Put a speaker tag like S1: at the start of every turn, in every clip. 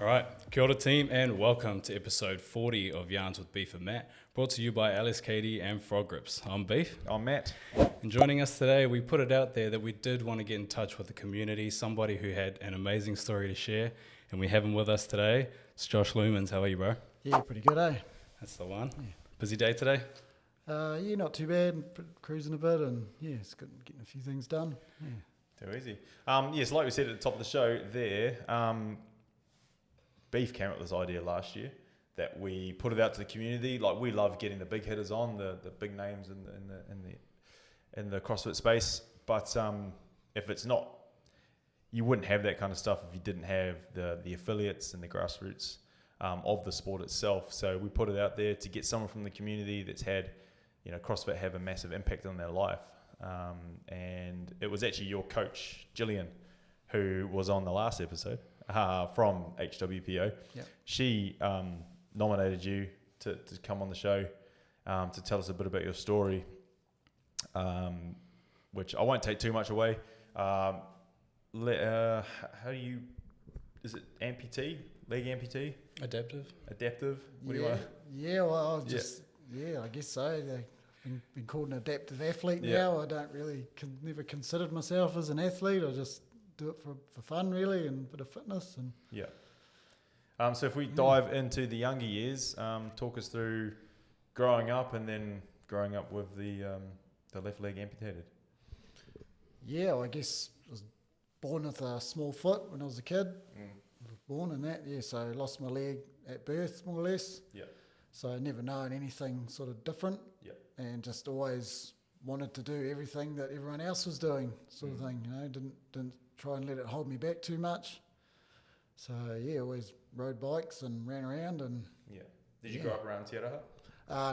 S1: All right, kia ora team, and welcome to episode 40 of Yarns with Beef and Matt, brought to you by Alice Katie and Frog Grips. I'm Beef.
S2: I'm Matt.
S1: And joining us today, we put it out there that we did want to get in touch with the community, somebody who had an amazing story to share, and we have him with us today. It's Josh Loomans. How are you, bro?
S3: Yeah, pretty good, eh?
S1: That's the one. Yeah. Busy day today?
S3: Yeah, not too bad. Cruising a bit, and yeah, it's good getting a few things done. Yeah.
S2: Too easy. Yes, like we said at the top of the show there, Beef came up with this idea last year that we put it out to the community. Like, we love getting the big hitters on, the big names in the CrossFit space. But if it's not, you wouldn't have that kind of stuff if you didn't have the affiliates and the grassroots of the sport itself. So we put it out there to get someone from the community that's had, CrossFit have a massive impact on their life. And it was actually your coach, Jillian, who was on the last episode from HWPO.
S3: Yep.
S2: She nominated you to come on the show to tell us a bit about your story, which I won't take too much away. How do you, is it amputee? Leg amputee?
S1: Adaptive.
S2: What do you want?
S3: Yeah, well, I guess so. I've been called an adaptive athlete now. I don't really, never considered myself as an athlete. I just do it for fun, really, and a bit of fitness. And
S2: yeah. So if we dive into the younger years, talk us through growing up and then growing up with the left leg amputated.
S3: Yeah, well, I guess I was born with a small foot when I was a kid. I was born in that, so I lost my leg at birth, more or less.
S2: Yeah.
S3: So I never known anything sort of different.
S2: Yeah.
S3: And just always wanted to do everything that everyone else was doing, sort of thing. Didn't try and let it hold me back too much. So always rode bikes and ran around and.
S2: Yeah. Did you grow up around Te Araha?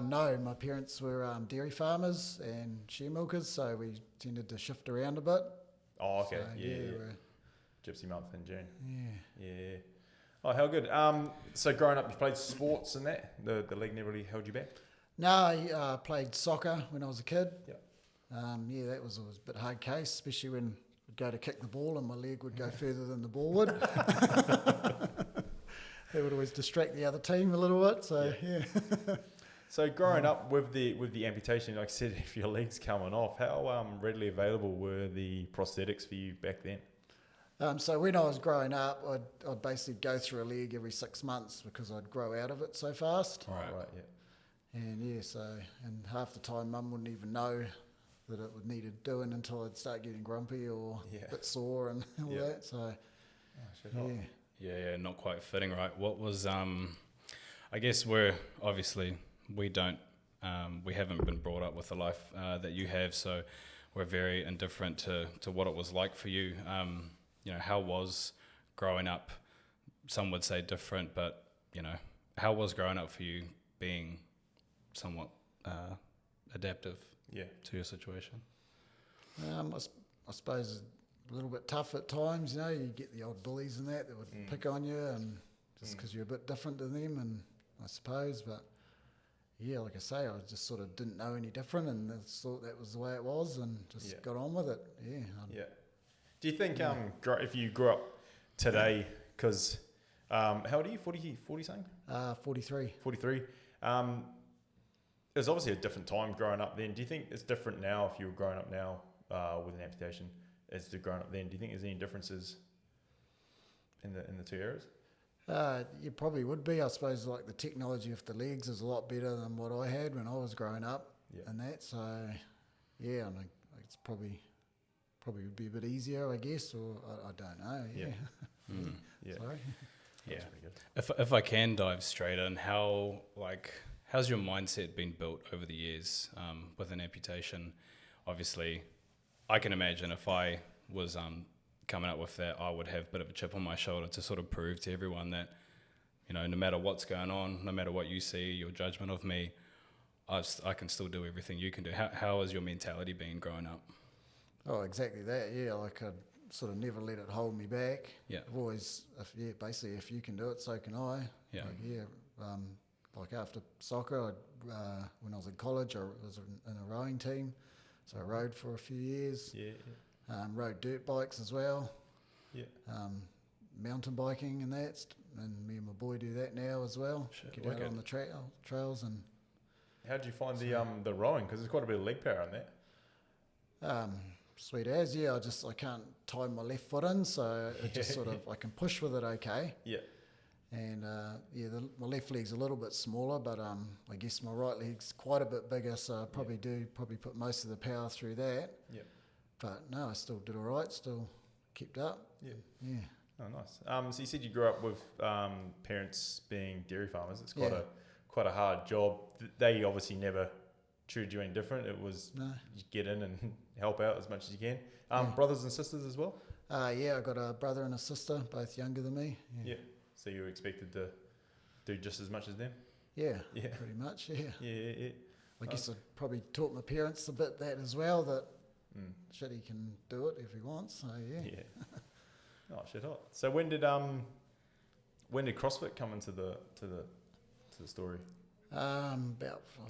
S3: No, my parents were dairy farmers and shear milkers, so we tended to shift around a bit.
S2: Oh, okay.
S3: So,
S2: yeah. Gypsy month in June.
S3: Yeah.
S2: Oh, how good. So growing up, you played sports and that? The leg never really held you back?
S3: No, I played soccer when I was a kid.
S2: Yeah.
S3: That was always a bit hard case, especially when I'd go to kick the ball and my leg would go further than the ball would. That would always distract the other team a little bit. So yeah.
S2: So growing up with the amputation, like I said, if your leg's coming off, how readily available were the prosthetics for you back then?
S3: So when I was growing up, I'd basically go through a leg every 6 months because I'd grow out of it so fast.
S2: Right, yeah.
S3: And and half the time Mum wouldn't even know that it would needed doing until I'd start getting grumpy or a bit sore and all that. So,
S1: Not quite fitting, right? What was, I guess we haven't been brought up with the life that you have, so we're very indifferent to what it was like for you. How was growing up? Some would say different, but, how was growing up for you being somewhat adaptive to your situation?
S3: I suppose a little bit tough at times, you get the old bullies and that would pick on you and just because you're a bit different to them, and I suppose, but like I say, I just sort of didn't know any different and thought that was the way it was and just got on with it.
S2: Do you think if you grew up today, because how old are you, 40 something?
S3: 43.
S2: 43. It was obviously a different time growing up then. Do you think it's different now if you were growing up now with an amputation as to growing up then? Do you think there's any differences in the two areas?
S3: You probably would be. I suppose like the technology of the legs is a lot better than what I had when I was growing up and that. So, I mean, it's probably would be a bit easier, I guess, or I don't know.
S2: Sorry.
S1: Yeah. If I can dive straight in, how's your mindset been built over the years with an amputation? Obviously, I can imagine if I was coming up with that, I would have a bit of a chip on my shoulder to sort of prove to everyone that, no matter what's going on, no matter what you see, your judgment of me, I can still do everything you can do. How has your mentality been growing up?
S3: Oh, exactly that. Like I'd sort of never let it hold me back.
S1: Yeah.
S3: I've always, basically, if you can do it, so can I.
S1: Yeah.
S3: Like after soccer, when I was in college, I was in a rowing team, so I rowed for a few years. Rode dirt bikes as well.
S2: Yeah.
S3: Mountain biking and that, and me and my boy do that now as well.
S1: Shit,
S3: Get out on the trails and.
S2: How do you find the rowing? Because there's quite a bit of leg power in that.
S3: Sweet as, yeah. I can't tie my left foot in, so it just sort of I can push with it okay.
S2: Yeah.
S3: And my left leg's a little bit smaller, but I guess my right leg's quite a bit bigger, so I probably put most of the power through that.
S2: Yeah.
S3: But no, I still did all right. Still kept up.
S2: Yeah.
S3: Yeah.
S2: Oh, nice. So you said you grew up with parents being dairy farmers. It's quite a hard job. They obviously never treated you any different. It was you get in and help out as much as you can. Brothers and sisters as well?
S3: Yeah, I got a brother and a sister, both younger than me.
S2: Yeah. So you were expected to do just as much as them?
S3: Yeah. Pretty much, yeah.
S2: Yeah.
S3: I guess I probably taught my parents a bit that as well, that shit, he can do it if he wants, so yeah.
S2: Yeah. Oh, shit hot. So when did CrossFit come into the story?
S3: I think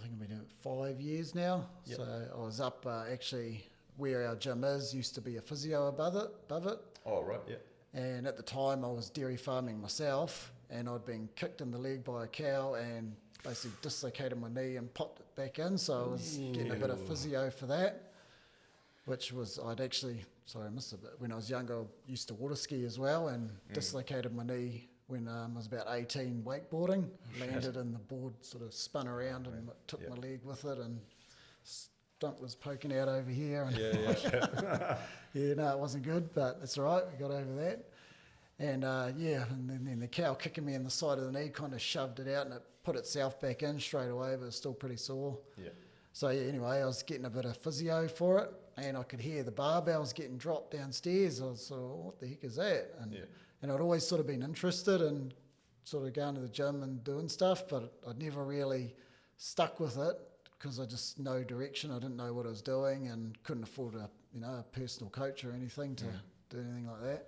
S3: I've been doing it 5 years now.
S2: Yep.
S3: So I was up actually where our gym is, used to be a physio above it.
S2: Oh, right, yeah.
S3: And at the time I was dairy farming myself, and I'd been kicked in the leg by a cow and basically dislocated my knee and popped it back in. So I was getting a bit of physio for that, which was, I missed a bit. When I was younger, I used to water ski as well, and dislocated my knee when I was about 18 wakeboarding. Landed and the board sort of spun around and took my leg with it, and stump was poking out over here. And no, it wasn't good, but it's all right. We got over that. And and then the cow kicking me in the side of the knee kind of shoved it out, and it put itself back in straight away, but it's still pretty sore. Yeah. So anyway, I was getting a bit of physio for it, and I could hear the barbells getting dropped downstairs. I was sort of, what the heck is that? And I'd always sort of been interested in sort of going to the gym and doing stuff, but I'd never really stuck with it because I just no direction. I didn't know what I was doing and couldn't afford a personal coach or anything to do anything like that.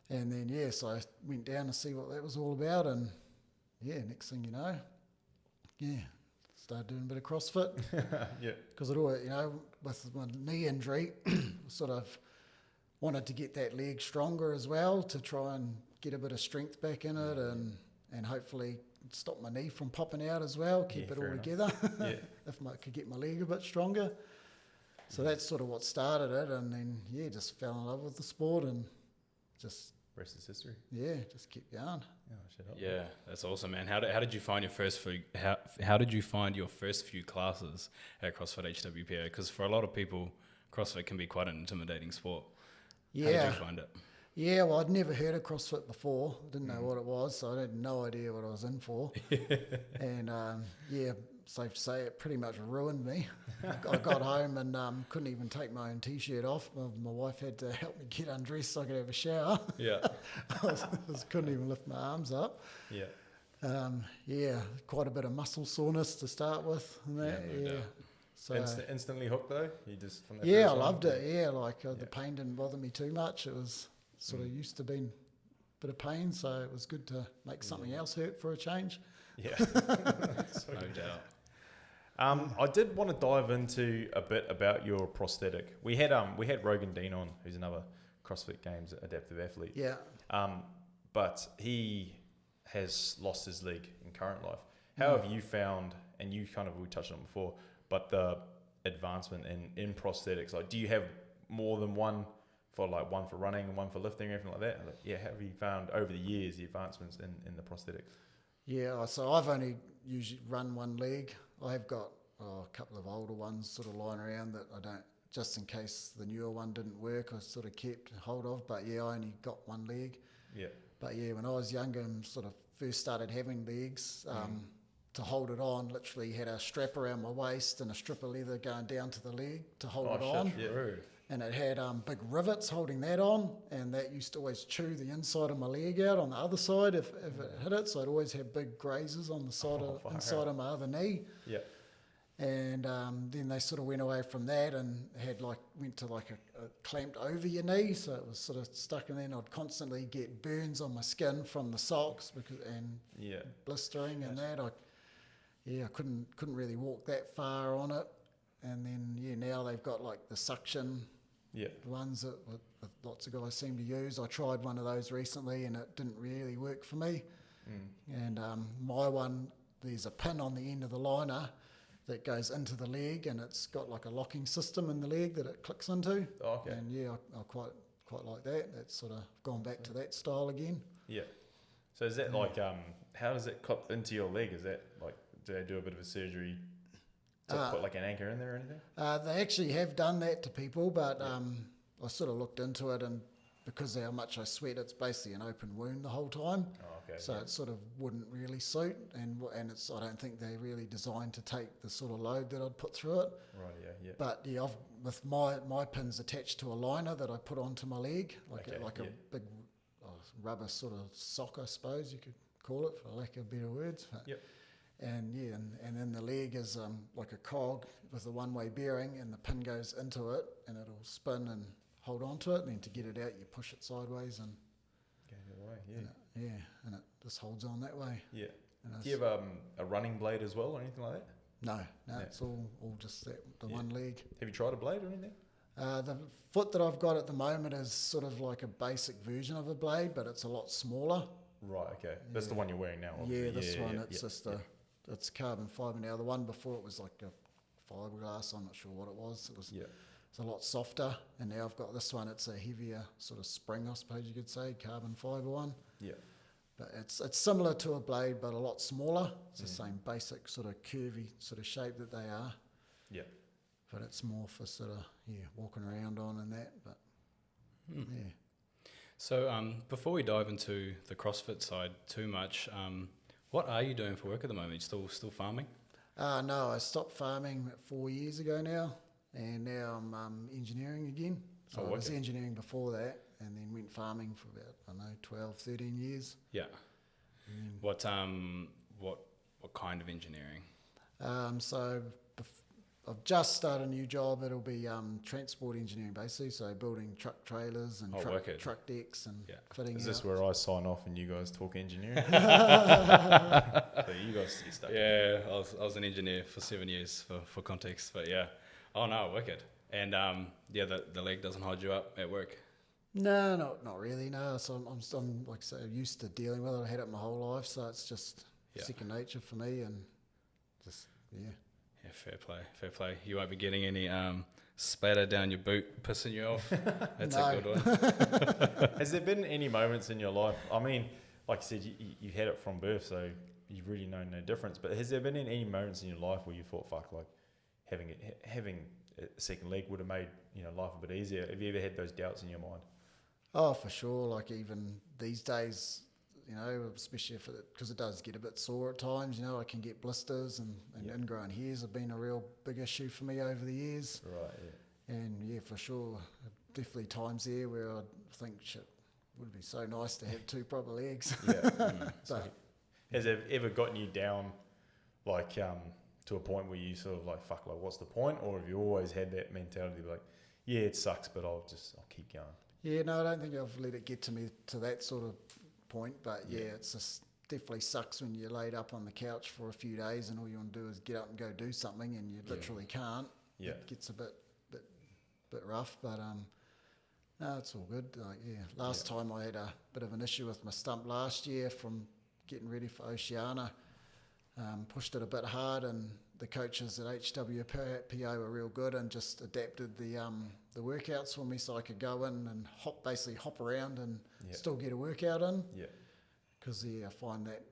S3: And then, so I went down to see what that was all about, and next thing you know, started doing a bit of CrossFit. Because I'd always, with my knee injury, sort of wanted to get that leg stronger as well to try and get a bit of strength back in it, and hopefully stop my knee from popping out as well, keep it all together. If I could get my leg a bit stronger. So that's sort of what started it, and then just fell in love with the sport and just
S2: rest is history.
S3: Just keep going.
S1: Yeah, that's awesome, man. How did you find your first few? How did you find your first few classes at CrossFit HWPO? Because for a lot of people, CrossFit can be quite an intimidating sport. How did you find it?
S3: Yeah, well, I'd never heard of CrossFit before. I didn't know what it was, so I had no idea what I was in for. And safe to say, it pretty much ruined me. I got home and couldn't even take my own t-shirt off. My wife had to help me get undressed so I could have a shower. I couldn't even lift my arms up. Quite a bit of muscle soreness to start with. And that, So
S2: instantly hooked though? You just from that
S3: I loved it. The pain didn't bother me too much. It was sort of used to being a bit of pain, so it was good to make something else hurt for a change.
S2: No doubt. I did want to dive into a bit about your prosthetic. We had Rogan Dean on, who's another CrossFit Games adaptive athlete. But he has lost his leg in current life. How have you found, and we touched on it before, but the advancement in prosthetics? Like, do you have more than one for running and one for lifting or anything like that? How have you found over the years the advancements in the prosthetics?
S3: So I've only usually run one leg. I've got a couple of older ones sort of lying around that I don't, just in case the newer one didn't work, I sort of kept hold of. But I only got one leg. But when I was younger and sort of first started having legs, to hold it on, literally had a strap around my waist and a strip of leather going down to the leg to hold it on. And it had big rivets holding that on, and that used to always chew the inside of my leg out on the other side if it hit it. So I'd always have big grazes on the side inside of my other knee. And then they sort of went away from that and went to a clamped over your knee, so it was sort of stuck. And then I'd constantly get burns on my skin from the socks and blistering and that. I couldn't really walk that far on it. And then now they've got the suction ones that lots of guys seem to use. I tried one of those recently and it didn't really work for me. And my one, there's a pin on the end of the liner that goes into the leg, and it's got like a locking system in the leg that it clicks into.
S2: Oh, okay.
S3: And yeah, I quite like that. It's sort of gone back to that style again.
S2: Yeah. So is that like, how does it clip into your leg? Is that like, do they do a bit of a surgery to put like an anchor in there or anything?
S3: They actually have done that to people, but I sort of looked into it, and because of how much I sweat, it's basically an open wound the whole time.
S2: Oh, okay.
S3: So it sort of wouldn't really suit, and it's, I don't think they're really designed to take the sort of load that I'd put through it.
S2: Right, yeah.
S3: But yeah, with my pins attached to a liner that I put onto my leg, like a big rubber sort of sock, I suppose you could call it, for lack of better words. But and yeah, and then the leg is like a cog with a one-way bearing, and the pin goes into it, and it'll spin and hold on to it, and then to get it out, you push it sideways and
S2: go the way,
S3: and it just holds on that way.
S2: Yeah. Do you have a running blade as well or anything like that?
S3: No, it's all just the one leg.
S2: Have you tried a blade or anything?
S3: The foot that I've got at the moment is sort of like a basic version of a blade, but it's a lot smaller.
S2: Right, okay. That's the one you're wearing now, obviously.
S3: Yeah, this one, it's just it's carbon fibre now. The one before it was like a fiberglass, I'm not sure what it was. It's a lot softer, and now I've got this one. It's a heavier sort of spring, I suppose you could say, carbon fibre one. Yeah. But it's similar to a blade, but a lot smaller. It's the same basic sort of curvy sort of shape that they are. Yeah. But it's more for sort of walking around on and that. But yeah.
S1: So before we dive into the CrossFit side too much, what are you doing for work at the moment? You still farming?
S3: No, I stopped farming 4 years ago now. And now I'm engineering again. So I was engineering before that, and then went farming for about, 12, 13 years. Yeah.
S1: What kind of engineering?
S3: So I've just started a new job. It'll be transport engineering basically, so building truck trailers and truck decks and fitting.
S2: Is this where I sign off and you guys talk engineering? So you guys get stuck.
S1: Yeah, I was an engineer for 7 years for context, but yeah. Oh no, wicked. And the leg doesn't hold you up at work?
S3: No, not really, no. So I'm like I say, used to dealing with it. I had it my whole life, so it's just second nature for me, and just Yeah, fair play. You won't be getting any spatter down your boot pissing you off. That's a good one.
S2: Has there been any moments in your life, I mean, like you said, you had it from birth, so you've really known no difference, but has there been any moments in your life where you thought, fuck, like, having a second leg would have made life a bit easier? Have you ever had those doubts in your mind?
S3: Oh, for sure. Like even these days, especially because it does get a bit sore at times. I can get blisters and ingrown hairs have been a real big issue for me over the years. Right. Yeah. And for sure, definitely times there where I think shit would be so nice to have two proper legs. But,
S2: has it ever gotten you down, like to a point where you sort of like, fuck, like, what's the point? Or have you always had that mentality like, yeah, it sucks, but I'll keep going? Yeah,
S3: no, I don't think I've let it get to me to that sort of point, but it's just definitely sucks when you're laid up on the couch for a few days and all you want to do is get up and go do something and you literally can't. Yeah. It gets a bit rough, but no, it's all good. Last time I had a bit of an issue with my stump last year from getting ready for Oceania. Pushed it a bit hard, and the coaches at HWPO were real good and just adapted the workouts for me so I could go in and hop around and still get a workout in. Yeah. Because I find that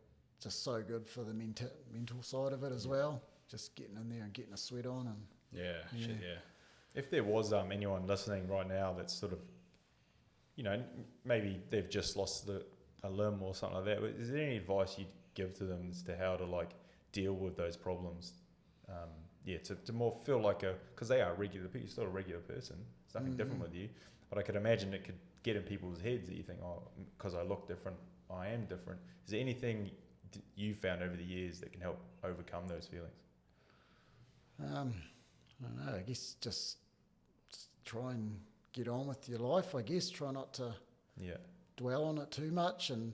S3: just so good for the mental side of it as well. Just getting in there and getting a sweat on and
S2: If there was anyone listening right now that's sort of, maybe they've just lost a limb or something like that, but is there any advice you'd give to them as to how to like deal with those problems? To more feel like because they are regular people, you're still a regular person. There's nothing different with you, but I could imagine it could get in people's heads that you think, oh, because I look different, I am different. Is there anything you found over the years that can help overcome those feelings?
S3: I don't know. I guess just try and get on with your life. I guess try not to dwell on it too much. And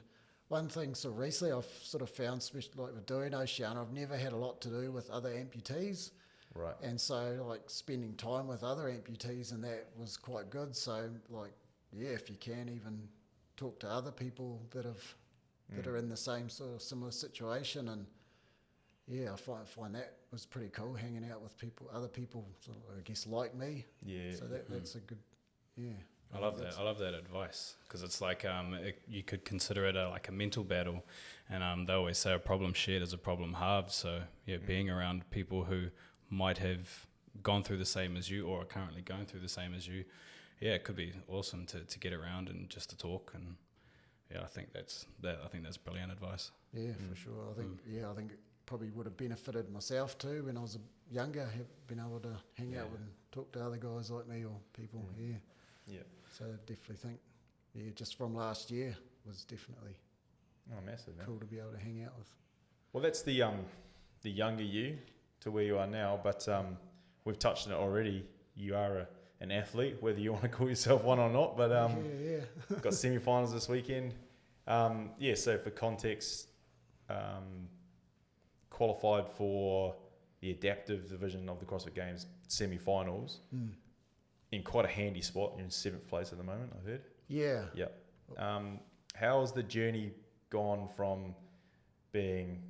S3: one thing, so recently I've sort of found, especially like with doing Oceania, I've never had a lot to do with other amputees. Right. And so like spending time with other amputees and that was quite good. So like, if you can, even talk to other people that are in the same sort of similar situation. And I find that was pretty cool, hanging out with other people, sort of, I guess, like me.
S2: Yeah.
S3: So that's a good,
S1: I love that. I love that advice, because it's like you could consider it like a mental battle, and they always say a problem shared is a problem halved. So being around people who might have gone through the same as you or are currently going through the same as you, it could be awesome to get around and just to talk. And I think that's brilliant advice.
S3: Yeah, for sure. I think it probably would have benefited myself too when I was younger, have been able to hang out and talk to other guys like me or people.
S2: Yeah.
S3: So I definitely think, just from last year was definitely
S2: massive, man.
S3: cool to be able to hang out with.
S2: Well, that's the younger you to where you are now, but we've touched on it already. You are an athlete, whether you want to call yourself one or not, but got semi-finals this weekend. So for context, qualified for the adaptive division of the CrossFit Games semi-finals. In quite a handy spot. You're in 7th place at the moment, I've heard.
S3: Yeah.
S2: How has the journey gone from being,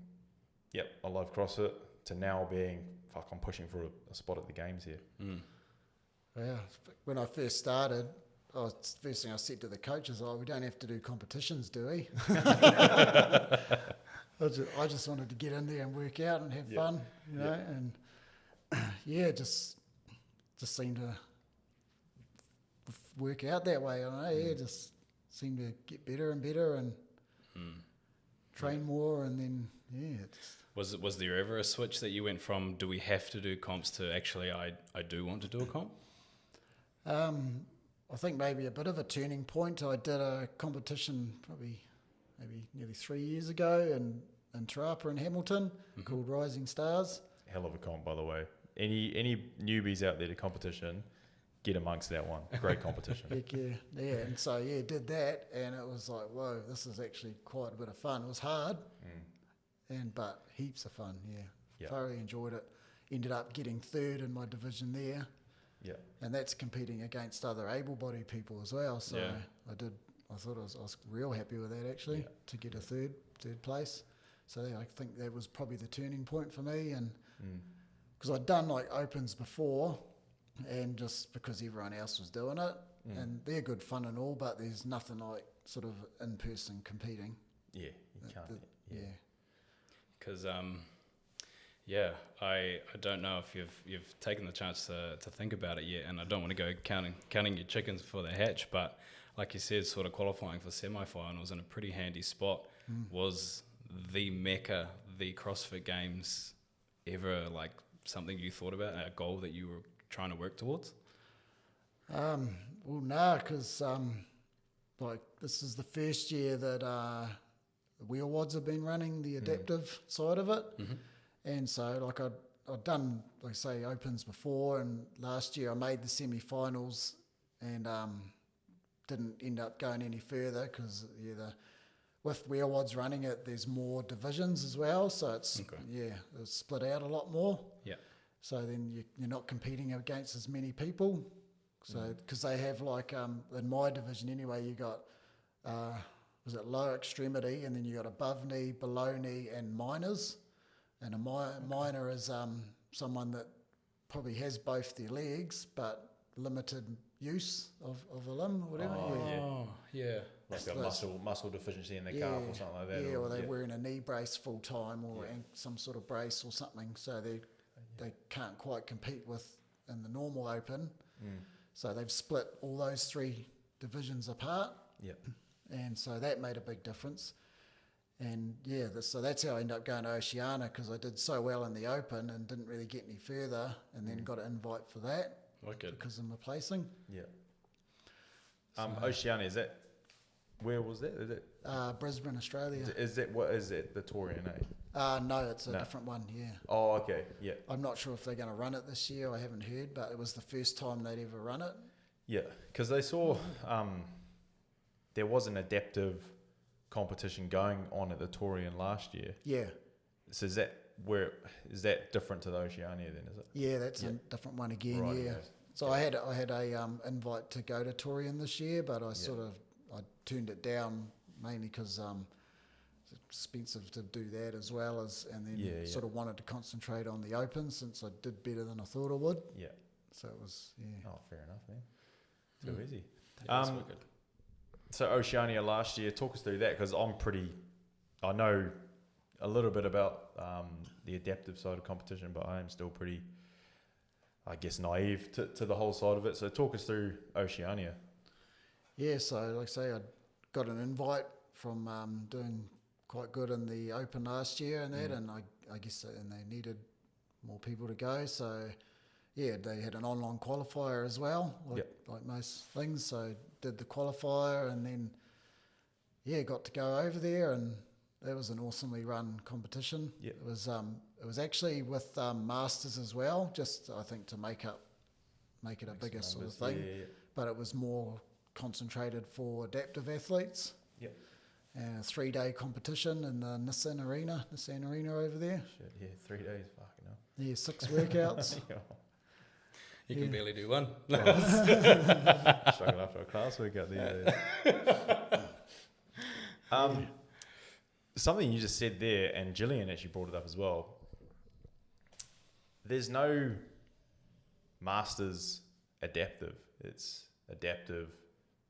S2: I love CrossFit, to now being, I'm pushing for a spot at the Games here?
S3: Yeah. When I first started, first thing I said to the coaches, we don't have to do competitions, do we? I just wanted to get in there and work out and have fun, you know, and just seemed to work out that way. I don't know, just seemed to get better and better and train more, and then
S1: Was there ever a switch that you went from do we have to do comps to actually I do want to do a comp?
S3: I think maybe a bit of a turning point. I did a competition maybe nearly 3 years ago in Te Rapa in Hamilton called Rising Stars.
S2: Hell of a comp, by the way. Any newbies out there to competition, get amongst that one. Great competition.
S3: Heck yeah. And so did that, and it was like, whoa, this is actually quite a bit of fun. It was hard, but heaps of fun. Thoroughly enjoyed it. Ended up getting 3rd in my division there. And that's competing against other able-bodied people as well. So I thought I was real happy with that actually, to get a third place. So I think that was probably the turning point for me, and because I'd done like opens before, and just because everyone else was doing it, and they're good fun and all, but there's nothing like sort of in-person competing.
S2: You can't.
S1: Because I don't know if you've taken the chance to think about it yet, and I don't want to go counting your chickens before they hatch, but like you said, sort of qualifying for semi-finals in a pretty handy spot was the mecca, the CrossFit Games, ever like something you thought about, a goal that you were trying to work towards?
S3: Well, no, because like this is the first year that the wheel wads have been running the adaptive side of it, and so like I'd done, like say, opens before, and last year I made the semi-finals and didn't end up going any further because with wheel wads running it, there's more divisions as well, so it's it's split out a lot more. So then you're not competing against as many people. So because they have like in my division anyway, you got was it lower extremity, and then you got above knee, below knee, and minors. And a minor is someone that probably has both their legs but limited use of a limb or whatever.
S2: Like a muscle deficiency in the calf or something like that.
S3: Yeah, or they're wearing a knee brace full time or some sort of brace or something, so they can't quite compete in the normal open. So they've split all those 3 divisions apart. And so that made a big difference. And so that's how I ended up going to Oceania, because I did so well in the open and didn't really get any further, and then got an invite for that because of my placing.
S2: Oceania, is that, where was that? Is it
S3: Brisbane, Australia.
S2: Is it the Torian,
S3: No, it's a different one,
S2: Oh, okay,
S3: I'm not sure if they're going to run it this year. I haven't heard, but it was the first time they'd ever run it.
S2: Because they saw there was an adaptive competition going on at the Torian last year. So is that different to the Oceania then, is it?
S3: That's a different one again,
S2: Right,
S3: So I had a invite to go to Torian this year, but I I turned it down mainly because it's expensive to do that as well as, and then sort of wanted to concentrate on the Open since I did better than I thought I would.
S2: Yeah.
S3: So it was
S2: Oh, fair enough, man. Too easy.
S1: Yeah, that's wicked.
S2: So Oceania last year, talk us through that because I know a little bit about the adaptive side of competition, but I am still pretty, I guess, naive to the whole side of it. So talk us through Oceania.
S3: Yeah, so like I say, I got an invite from doing quite good in the Open last year and that, and I guess and they needed more people to go. So yeah, they had an online qualifier as well, like most things. So did the qualifier and then got to go over there, and that was an awesomely run competition.
S2: Yep.
S3: It was actually with Masters as well, just I think to make it a bigger sort of thing.
S2: Yeah.
S3: But it was more concentrated for adaptive athletes.
S2: Yep.
S3: 3-day competition in the Nissan Arena over there.
S2: Shit, yeah, 3 days, fucking hell.
S3: Yeah, 6 workouts.
S1: You can barely do one.
S2: Struggling after a class workout there. Something you just said there, and Jillian actually brought it up as well. There's no Masters adaptive. It's adaptive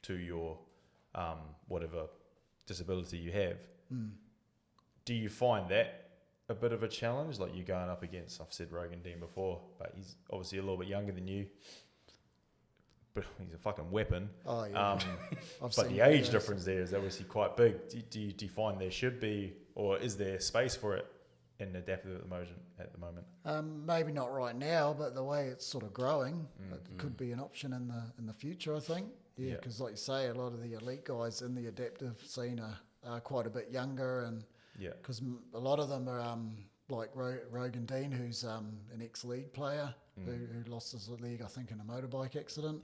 S2: to your whatever disability you have. Do you find that a bit of a challenge? Like you're going up against, I've said Rogan Dean before, but he's obviously a little bit younger than you. But he's a fucking weapon.
S3: Oh yeah.
S2: But the age difference there is obviously quite big. Do you find there should be, or is there space for it in adaptive at the moment?
S3: Maybe not right now, but the way it's sort of growing, it could be an option in the future, I think. Yeah, because like you say, a lot of the elite guys in the adaptive scene are quite a bit younger, and because a lot of them are like Rogan Dean, who's an ex-league player who lost his leg, I think, in a motorbike accident.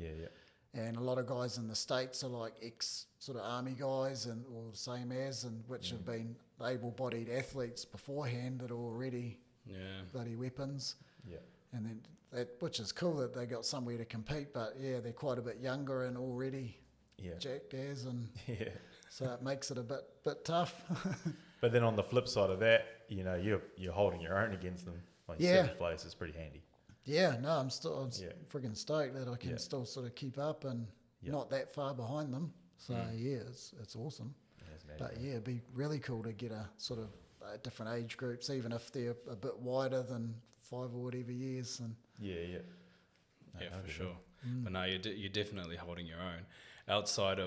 S3: And a lot of guys in the States are like ex sort of army guys or same as, and which have been able-bodied athletes beforehand that are already bloody weapons. And then which is cool that they got somewhere to compete, but they're quite a bit younger and already jacked as, and so it makes it a bit tough.
S2: But then on the flip side of that, you're holding your own against them. Like seventh place is pretty handy. Yeah, no, I'm friggin' stoked that I can still sort of keep up and not that far behind them. So it's awesome. But it'd be really cool to get a sort of different age groups, even if they're a bit wider than 5 or whatever years. And
S1: for sure. But no, you're definitely holding your own. Outside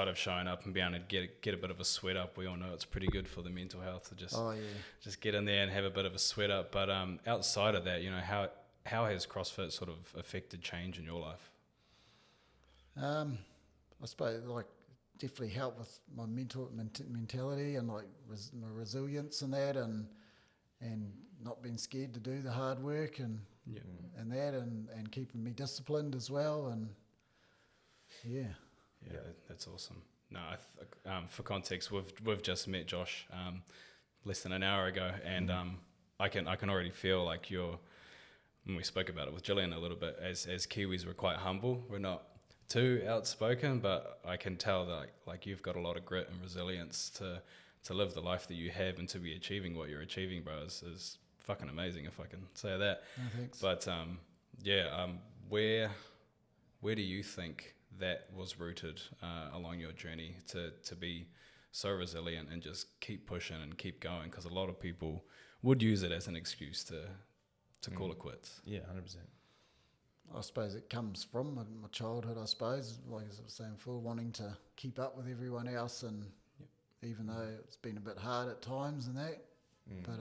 S1: of showing up and being able to get a bit of a sweat up, we all know it's pretty good for the mental health to just get in there and have a bit of a sweat up. But outside of that, how has CrossFit sort of affected change in your life?
S3: I suppose definitely helped with my mentality and my resilience and that, and not being scared to do the hard work and that, and keeping me disciplined as well, and
S1: that's awesome. No, for context, we've just met Josh less than an hour ago, and I can already feel like when we spoke about it with Jillian a little bit, as Kiwis, we're quite humble. We're not too outspoken, but I can tell that like you've got a lot of grit and resilience to live the life that you have and to be achieving what you're achieving, bro, is fucking amazing, if I can say that.
S3: Oh, thanks.
S1: But where do you think that was rooted along your journey to be so resilient and just keep pushing and keep going? Because a lot of people would use it as an excuse to call it quits.
S2: Yeah, 100%.
S3: I suppose it comes from my childhood, I suppose, like as I was saying before, wanting to keep up with everyone else, and even though it's been a bit hard at times and that, but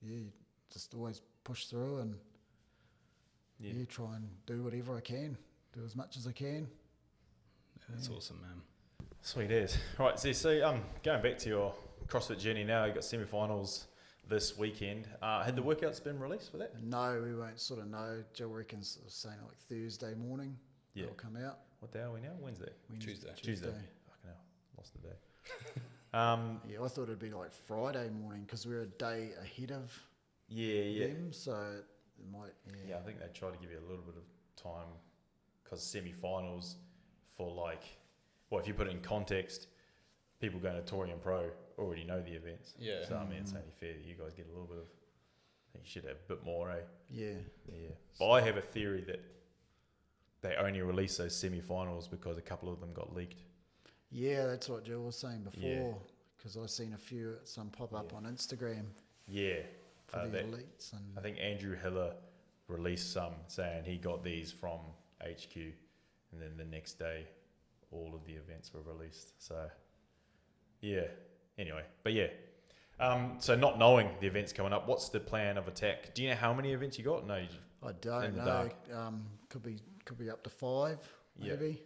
S3: you just always push through and try and do whatever I can, do as much as I can.
S1: That's awesome, man.
S2: Sweet as. All right, so going back to your CrossFit journey now, you've got semi-finals this weekend. Had the workouts been released for that?
S3: No, we won't sort of know. Jill reckons saying like Thursday morning they'll come out.
S2: What day are we now? Wednesday?
S1: Tuesday.
S2: Fucking hell, lost the day.
S3: I thought it'd be like Friday morning because we're a day ahead of them, so it might.
S2: Yeah, I think they try to give you a little bit of time because semi-finals for like, well, if you put it in context, people going to Torian Pro already know the events.
S1: Yeah.
S2: So I mean, it's only fair that you guys get a little bit of. I think you should have a bit more, eh?
S3: Yeah.
S2: But I have a theory that they only released those semi-finals because a couple of them got leaked.
S3: Yeah, that's what Jill was saying
S2: Yeah.
S3: before. Because I've seen some pop up on Instagram
S2: Yeah.
S3: for the elites. And
S2: I think Andrew Hiller released some saying he got these from HQ, and then the next day all of the events were released. So yeah, anyway, but yeah, so not knowing the events coming up, what's the plan of attack? Do you know how many events you got? No,
S3: I don't
S2: in the
S3: know.
S2: dark.
S3: Could be up to 5 maybe.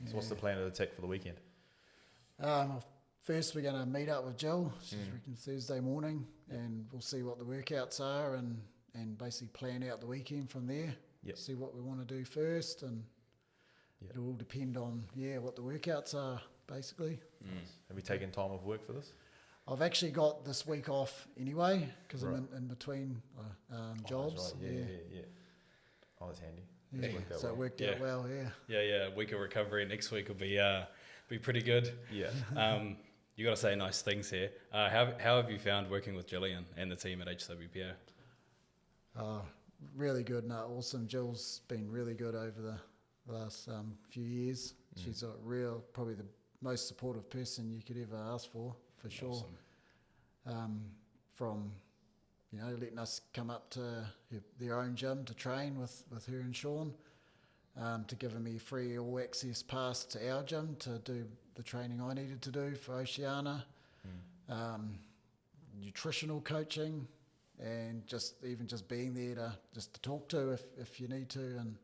S2: So what's the plan of attack for the weekend?
S3: First, we're going to meet up with Jill. She's reckon Thursday morning, and we'll see what the workouts are, and basically plan out the weekend from there.
S2: Yep.
S3: See what we want to do first, and it'll all depend on what the workouts are basically.
S2: Have you taken time off work for this?
S3: I've actually got this week off anyway because I'm in between jobs.
S2: That's right. Yeah. Oh, that's handy.
S3: Yeah.
S2: Worked out
S3: So
S2: well.
S3: it worked out well.
S1: Yeah. Week of recovery next week will be pretty good.
S2: Yeah.
S1: You got to say nice things here. How have you found working with Jillian and the team at HWPO?
S3: Really good. No, awesome. Jill's been really good over the last few years. She's probably the most supportive person you could ever ask for sure.
S1: Awesome.
S3: From letting us come up to their own gym to train with her and Sean, to giving me free all access pass to our gym to do the training I needed to do for Oceania, nutritional coaching, and just being there to talk to if you need to. And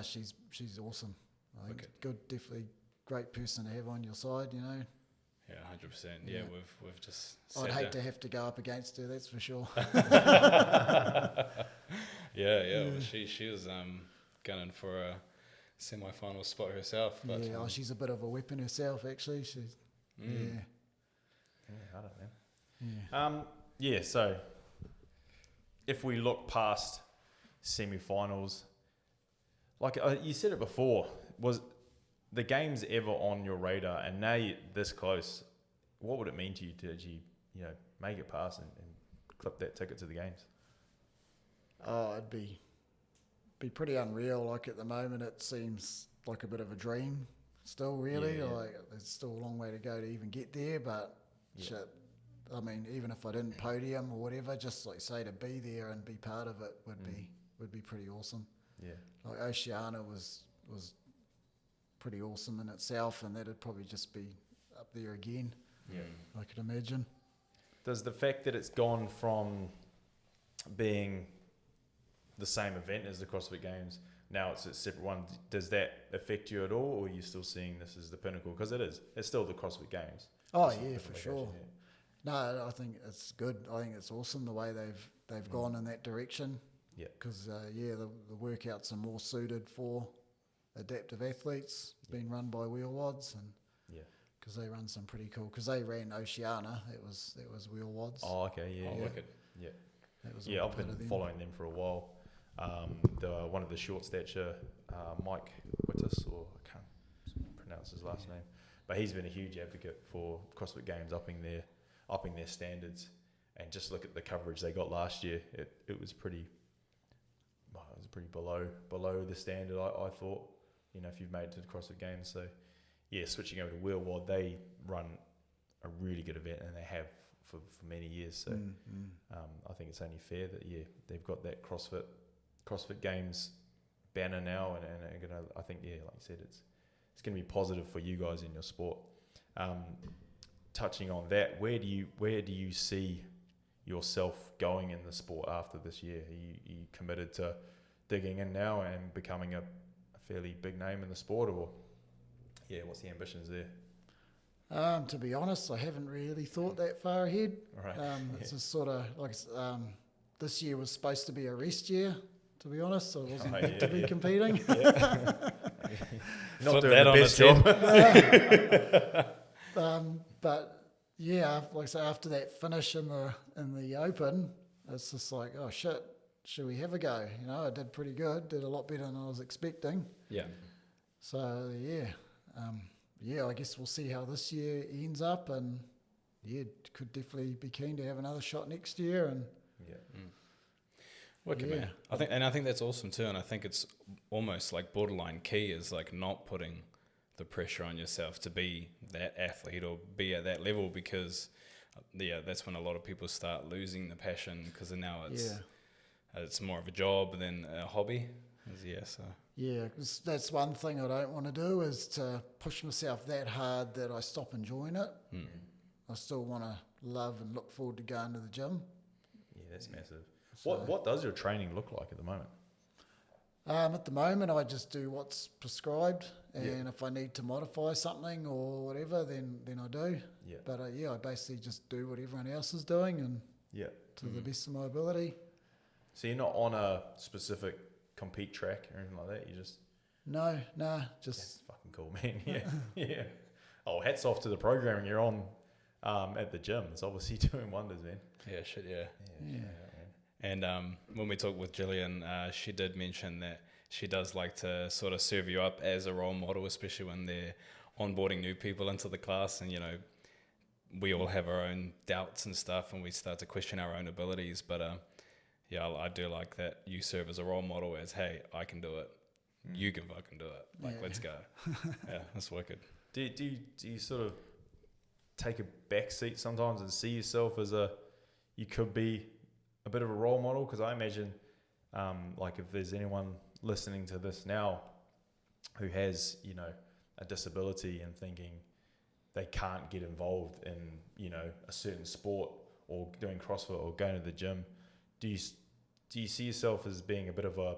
S3: she's awesome. I think good, definitely great person to have on your side.
S1: Yeah, 100%. Yeah, we've just.
S3: I'd hate to have to go up against her. That's for sure.
S1: Yeah. Well, she was gunning for a semi-final spot herself. But,
S3: she's a bit of a weapon herself, actually. She's
S2: I don't know. So if we look past semi-finals, like you said it before, was the games ever on your radar? And now you're this close, what would it mean to you to actually, make it past and clip that ticket to the games?
S3: Oh, it'd be pretty unreal. Like at the moment, it seems like a bit of a dream still, really.
S2: Yeah.
S3: Like there's still a long way to go to even get there, but shit. I mean, even if I didn't podium or whatever, just like say to be there and be part of it would be pretty awesome.
S2: Yeah.
S3: Like Oceania was pretty awesome in itself, and that'd probably just be up there again.
S2: Yeah.
S3: I could imagine.
S2: Does the fact that it's gone from being the same event as the CrossFit Games, now it's a separate one, does that affect you at all, or are you still seeing this as the pinnacle? Because it's still the CrossFit Games.
S3: Oh yeah, for sure. No, I think it's good. I think it's awesome the way they've gone in that direction.
S2: Yeah.
S3: Because the workouts are more suited for adaptive athletes. It's been run by Wheel Wads, and because they run some pretty cool. Because they ran Oceania, that was Wheel Wads.
S2: Oh, okay, yeah.
S1: Wicked.
S2: Yeah.
S3: That was
S2: I've been following them for a while. One of the short stature, Mike Whittis, or I can't pronounce his last name, but he's been a huge advocate for CrossFit Games upping their standards. And just look at the coverage they got last year. It was pretty below the standard, I thought. If you've made it to the CrossFit Games, so switching over to Wheel Wad, they run a really good event, and they have for many years. So I think it's only fair that they've got that CrossFit Games banner now, and are gonna, I think like you said, it's gonna be positive for you guys in your sport. Touching on that, where do you see yourself going in the sport after this year? Are you committed to digging in now and becoming a fairly big name in the sport, or what's the ambitions there?
S3: To be honest, I haven't really thought that far ahead.
S2: Right.
S3: It's just sort of like this year was supposed to be a rest year, to be honest, so I wasn't meant to be competing.
S2: Not
S1: Flip
S2: doing
S1: that
S2: the
S1: on
S2: best
S3: job. But like I say, after that finish in the Open, it's just like, oh shit, should we have a go? You know, I did pretty good, did a lot better than I was expecting.
S1: Yeah.
S3: So I guess we'll see how this year ends up, and could definitely be keen to have another shot next year. And
S1: Wicked, man. I think that's awesome too, and I think it's almost like borderline key is like not putting the pressure on yourself to be that athlete or be at that level, because that's when a lot of people start losing the passion, because now it's more of a job than a hobby.
S3: Yeah, 'cause that's one thing I don't want to do, is to push myself that hard that I stop enjoying it. I still want to love and look forward to going to the gym.
S2: Yeah, that's massive. So, what does your training look like at the moment?
S3: At the moment, I just do what's prescribed, and if I need to modify something or whatever, then I do. Yeah. But I basically just do what everyone else is doing, and to the best of my ability.
S2: So you're not on a specific compete track or anything like that. You just
S3: just
S2: that's fucking cool, man. Yeah. Oh, hats off to the programming you're on at the gym. It's obviously doing wonders, man.
S1: Yeah, shit, yeah. And when we talked with Jillian, she did mention that she does like to sort of serve you up as a role model, especially when they're onboarding new people into the class. And, you know, we all have our own doubts and stuff, and we start to question our own abilities. But, I do like that you serve as a role model as, hey, I can do it. You can fucking do it. Like, let's go. Yeah, that's wicked.
S2: Do you sort of take a back seat sometimes and see yourself as you could be a bit of a role model? Because I imagine like if there's anyone listening to this now who has, you know, a disability and thinking they can't get involved in, you know, a certain sport or doing CrossFit or going to the gym, do you see yourself as being a bit of a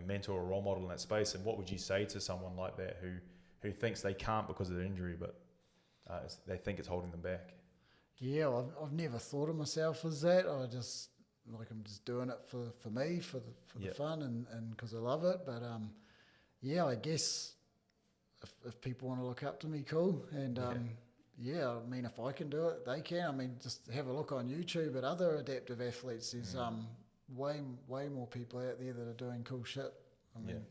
S2: mentor or role model in that space? And what would you say to someone like that who thinks they can't because of their injury, but they think it's holding them back?
S3: Yeah, I've never thought of myself as that. I'm just doing it for me, for the fun, and because I love it. But I guess if people want to look up to me, cool. And I mean, if I can do it, they can. I mean, just have a look on YouTube at other adaptive athletes. There's way more people out there that are doing cool shit. I mean,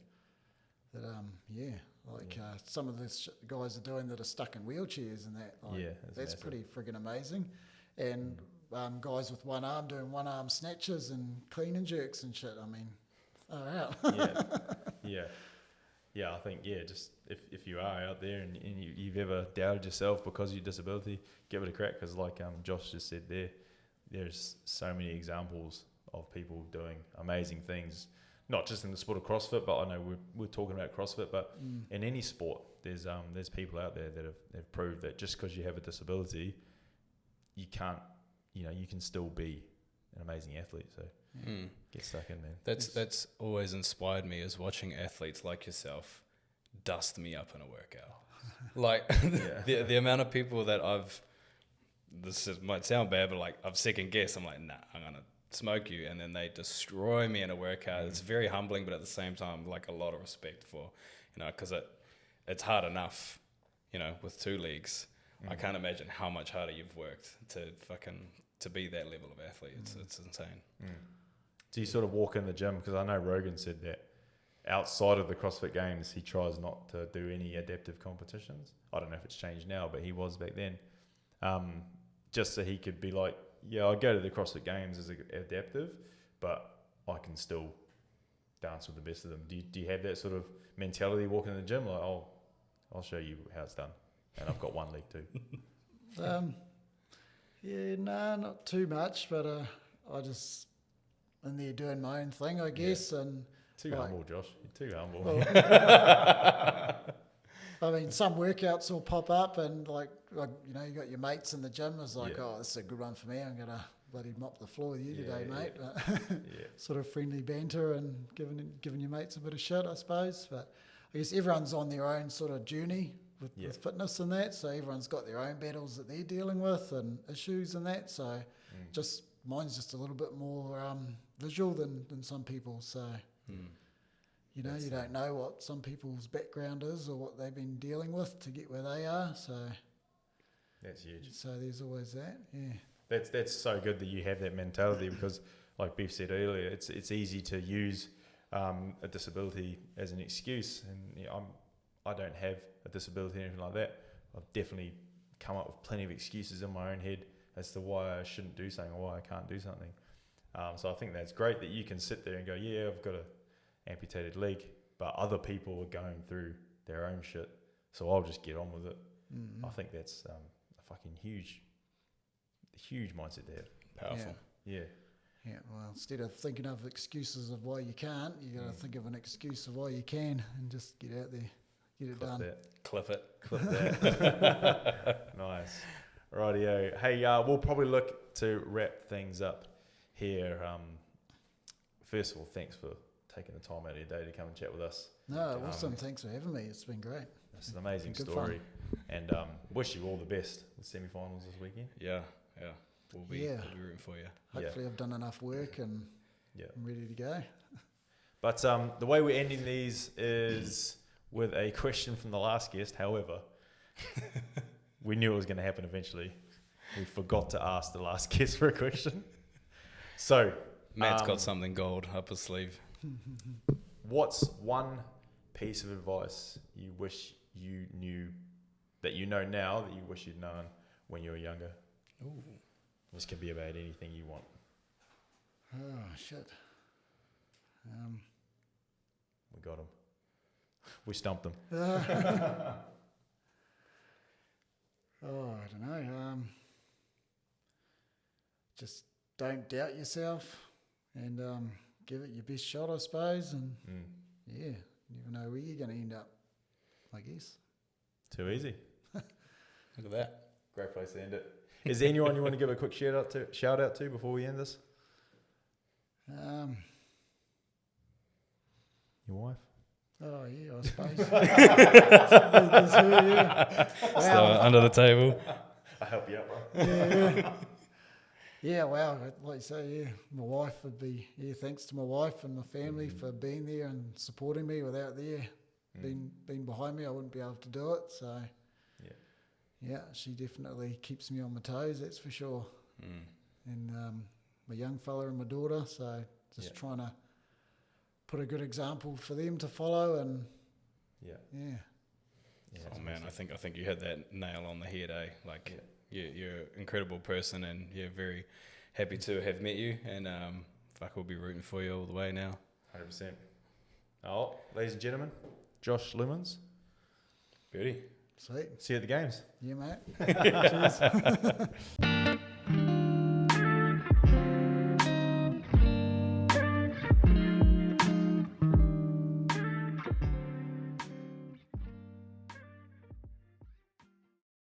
S3: some of the guys are doing that are stuck in wheelchairs and that. That's pretty friggin' amazing. And guys with one arm doing one arm snatches and clean and jerks and shit. I mean, far out.
S2: I think just if you are out there and you've ever doubted yourself because of your disability, give it a crack, because like Josh just said there's so many examples of people doing amazing things, not just in the sport of CrossFit, but I know we're talking about CrossFit, but in any sport there's people out there that have proved that just because you have a disability you can't, you can still be an amazing athlete. So get stuck in, man.
S1: That's always inspired me, is watching athletes like yourself dust me up in a workout. Like the amount of people that might sound bad, but like I've second guessed. I'm like, nah, I'm gonna smoke you, and then they destroy me in a workout. It's very humbling, but at the same time, like a lot of respect for, because it's hard enough, with two legs. I can't imagine how much harder you've worked to be that level of athlete. It's insane.
S2: Do you sort of walk in the gym? Because I know Rogan said that outside of the CrossFit Games, he tries not to do any adaptive competitions. I don't know if it's changed now, but he was back then. Just so he could be like, I go to the CrossFit Games as adaptive, but I can still dance with the best of them. Do you have that sort of mentality walking in the gym? Like, I'll show you how it's done. And I've got one leg too.
S3: Not too much, but I just in there doing my own thing, I guess. And
S2: too humble, Josh. You're too humble.
S3: Well, I mean, some workouts will pop up, and like you got your mates in the gym. It's like, this is a good one for me. I'm gonna bloody mop the floor with you today, mate. Sort of friendly banter and giving your mates a bit of shit, I suppose. But I guess everyone's on their own sort of journey with fitness and that. So everyone's got their own battles that they're dealing with and issues and that. So mine's just a little bit more visual than some people. So. You don't know what some people's background is or what they've been dealing with to get where they are. So
S2: that's huge.
S3: So there's always that. Yeah.
S2: That's so good that you have that mentality, because like Beef said earlier, it's easy to use a disability as an excuse, and I don't have a disability or anything like that. I've definitely come up with plenty of excuses in my own head as to why I shouldn't do something or why I can't do something. So I think that's great that you can sit there and go, yeah, I've got an amputated leg, but other people are going through their own shit, so I'll just get on with it. I think that's a fucking huge mindset to have.
S1: Powerful.
S2: Yeah.
S3: Yeah, well, instead of thinking of excuses of why you can't, you got to think of an excuse of why you can, and just get out there, get it done.
S1: Clip it.
S2: Clip that. Nice. Rightio. Hey, we'll probably look to wrap things up here. First of all, thanks for taking the time out of your day to come and chat with us.
S3: No, awesome. Thanks for having me. It's been great.
S2: It's an amazing
S3: Good
S2: story. And wish you all the best with semi-finals this weekend.
S1: Yeah. We'll be rooting for you.
S3: Hopefully I've done enough work and I'm ready to go.
S2: But the way we're ending these is with a question from the last guest. However, we knew it was going to happen eventually. We forgot to ask the last guest for a question. So
S1: Matt's got something gold up his sleeve.
S2: What's one piece of advice you wish you knew, that you know now, that you wish you'd known when you were younger?
S1: Ooh.
S2: This can be about anything you want.
S3: Oh, shit.
S2: We got him. We stumped him.
S3: I don't know. Just don't doubt yourself and give it your best shot, I suppose. And you never know where you're going to end up, I guess.
S2: Too easy.
S1: Look at that.
S2: Great place to end it. Is there anyone you want to give a quick shout out to before we end this? Your wife?
S3: Oh, yeah, I suppose.
S1: So under the table.
S2: I'll help you out, bro.
S3: Yeah, wow, like you say, my wife would be, thanks to my wife and my family for being there and supporting me. Without being behind me, I wouldn't be able to do it. So, yeah, she definitely keeps me on my toes, that's for sure. And my young fella and my daughter, so just trying to put a good example for them to follow. And
S1: Oh man, I think you hit that nail on the head, eh? Like, you're an incredible person, and very happy to have met you. And we'll be rooting for you all the way now.
S2: 100%. Oh, ladies and gentlemen, Josh Loomans.
S1: Beauty.
S3: Sweet.
S2: See you at the games.
S3: Yeah, mate. Cheers.